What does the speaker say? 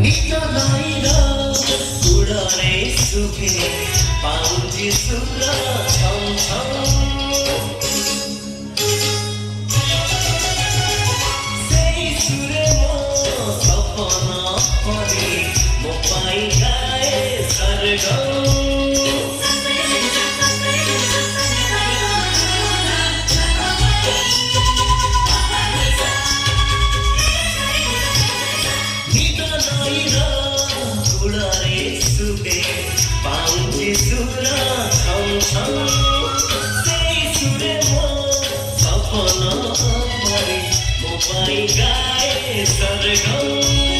नितलाइरा उडाने सुखे पाउँथे सुरा छम छम सेही सुरे म सपना परे म पाइ गाए सरगम पाउँथे सुरा छम छम सेही सुरे म सपना परे म पाइ गाए सरगम